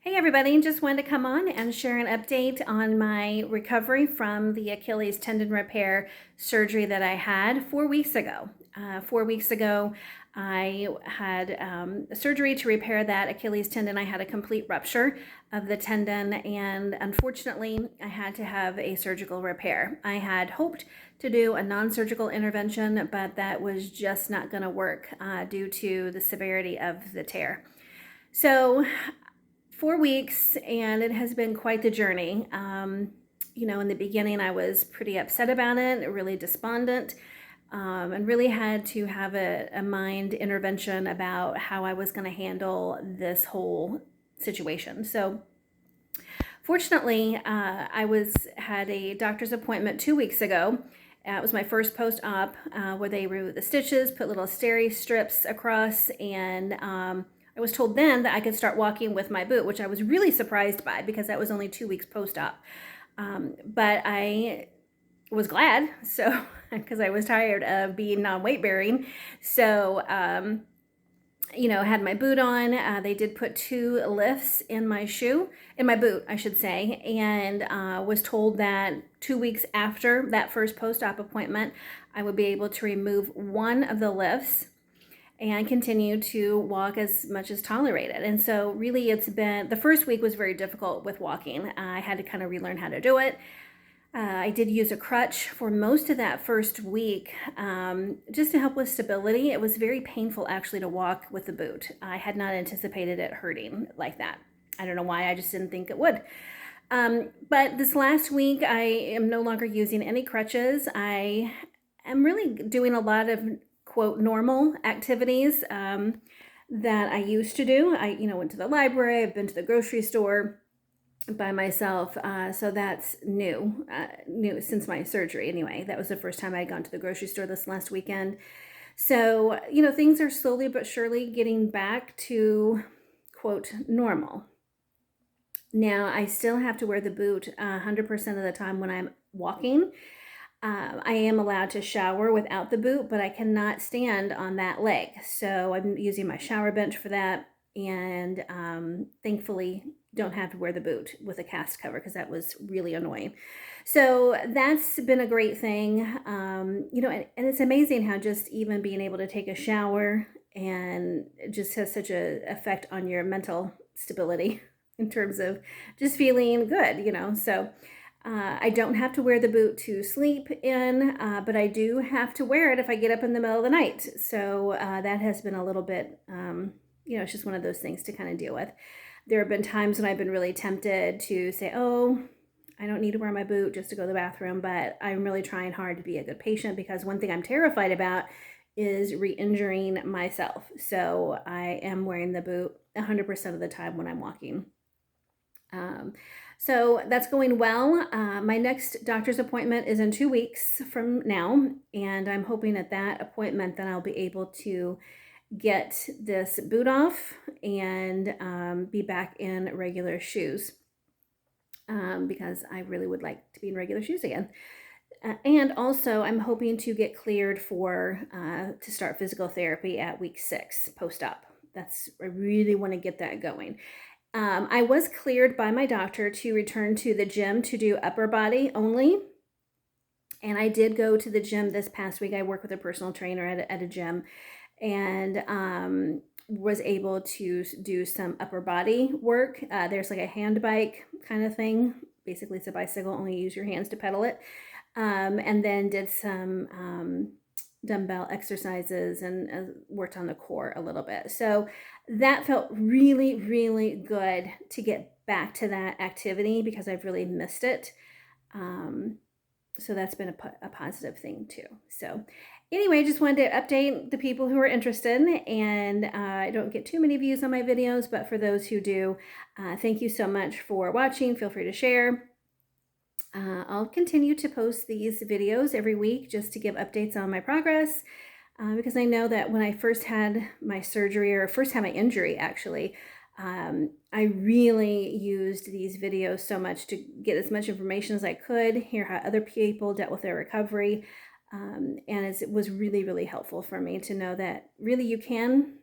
Hey everybody, just wanted to come on and share an update on my recovery from the Achilles tendon repair surgery that I had 4 weeks ago. 4 weeks ago, I had surgery to repair that Achilles tendon. I had a complete rupture of the tendon, and unfortunately, I had to have a surgical repair. I had hoped to do a non-surgical intervention, but that was just not going to work due to the severity of the tear. So 4 weeks, and it has been quite the journey. In the beginning, I was pretty upset about it, really despondent, and really had to have a mind intervention about how I was going to handle this whole situation. So fortunately, I had a doctor's appointment 2 weeks ago. It was my first post-op where they removed the stitches, put little steri strips across, and I was told then that I could start walking with my boot, which I was really surprised by because that was only 2 weeks post-op. But I was glad, so because I was tired of being non-weight bearing. So had my boot on. They did put 2 lifts in my boot, I should say, and was told that 2 weeks after that first post-op appointment, I would be able to remove one of the lifts and continue to walk as much as tolerated. And so really the first week was very difficult with walking. I had to kind of relearn how to do it. I did use a crutch for most of that first week just to help with stability. It was very painful actually to walk with the boot. I had not anticipated it hurting like that. I don't know why, I just didn't think it would. But this last week, I am no longer using any crutches. I am really doing a lot of quote normal activities that I used to do. I went to the library, I've been to the grocery store by myself, so that's new since my surgery anyway. That was the first time I had gone to the grocery store this last weekend. So things are slowly but surely getting back to quote normal. Now I still have to wear the boot 100% of the time when I'm walking. I am allowed to shower without the boot, but I cannot stand on that leg. So I'm using my shower bench for that, and thankfully don't have to wear the boot with a cast cover because that was really annoying. So that's been a great thing. And it's amazing how just even being able to take a shower and it just has such an effect on your mental stability in terms of just feeling good, So I don't have to wear the boot to sleep in, but I do have to wear it if I get up in the middle of the night. So that has been a little bit, it's just one of those things to kind of deal with. There have been times when I've been really tempted to say, oh, I don't need to wear my boot just to go to the bathroom, but I'm really trying hard to be a good patient because one thing I'm terrified about is re-injuring myself. So I am wearing the boot 100% of the time when I'm walking. So that's going well. My next doctor's appointment is in 2 weeks from now, and I'm hoping at that appointment that I'll be able to get this boot off and be back in regular shoes because I really would like to be in regular shoes again. And also, I'm hoping to get cleared to start physical therapy at week 6 post-op. I really want to get that going. I was cleared by my doctor to return to the gym to do upper body only. And I did go to the gym this past week. I work with a personal trainer at a gym and was able to do some upper body work. There's like a hand bike kind of thing. Basically, it's a bicycle, only use your hands to pedal it. And then did some dumbbell exercises and worked on the core a little bit. So that felt really, really good to get back to that activity because I've really missed it. So that's been a positive thing too. So anyway, just wanted to update the people who are interested, and I don't get too many views on my videos, but for those who do, thank you so much for watching. Feel free to share. I'll continue to post these videos every week just to give updates on my progress because I know that when I first had my surgery, or first had my injury actually, I really used these videos so much to get as much information as I could, hear how other people dealt with their recovery, and it was really, really helpful for me to know that really you can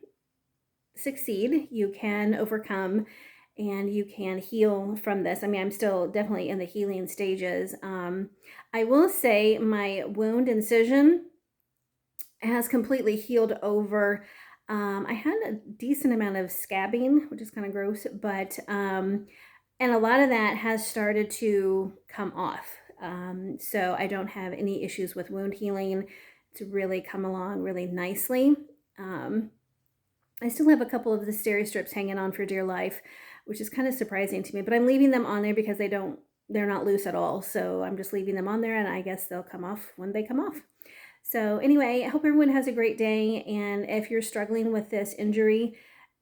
succeed, you can overcome, and you can heal from this. I mean, I'm still definitely in the healing stages. I will say my wound incision has completely healed over. I had a decent amount of scabbing, which is kind of gross, but and a lot of that has started to come off. So I don't have any issues with wound healing. It's really come along really nicely. Um, I still have a couple of the steri strips hanging on for dear life, which is kind of surprising to me, but I'm leaving them on there because they're not loose at all. So I'm just leaving them on there, and I guess they'll come off when they come off. So anyway, I hope everyone has a great day. And if you're struggling with this injury,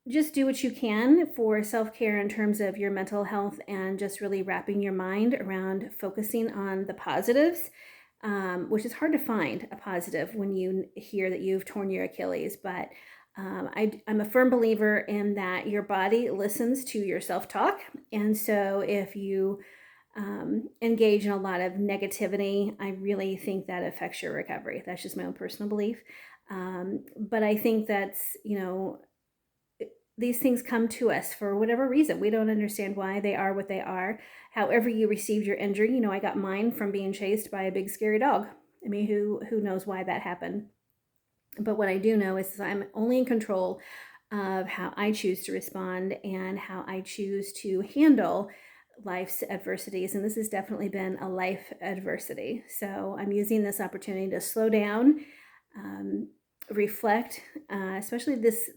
just do what you can for self-care in terms of your mental health, and just really wrapping your mind around focusing on the positives, which is hard to find a positive when you hear that you've torn your Achilles. But I'm a firm believer in that your body listens to your self-talk. And so if you engage in a lot of negativity, I really think that affects your recovery. That's just my own personal belief. But I think that's, these things come to us for whatever reason. We don't understand why they are what they are. However you received your injury, I got mine from being chased by a big scary dog. I mean, who knows why that happened? But what I do know is I'm only in control of how I choose to respond and how I choose to handle life's adversities. And this has definitely been a life adversity. So I'm using this opportunity to slow down, reflect, especially this.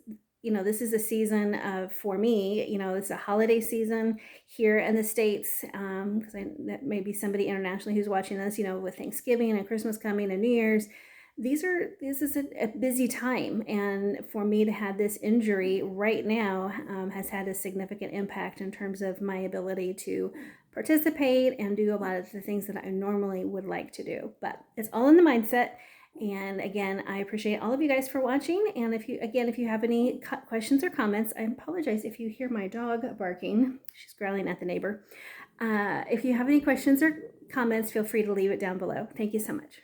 This is a season of, for me, it's a holiday season here in the States, because that may be somebody internationally who's watching this, with Thanksgiving and Christmas coming and New Year's. This is a busy time, and for me to have this injury right now has had a significant impact in terms of my ability to participate and do a lot of the things that I normally would like to do. But it's all in the mindset. And again, I appreciate all of you guys for watching. And if you have any questions or comments, I apologize if you hear my dog barking. She's growling at the neighbor. If you have any questions or comments, feel free to leave it down below. Thank you so much.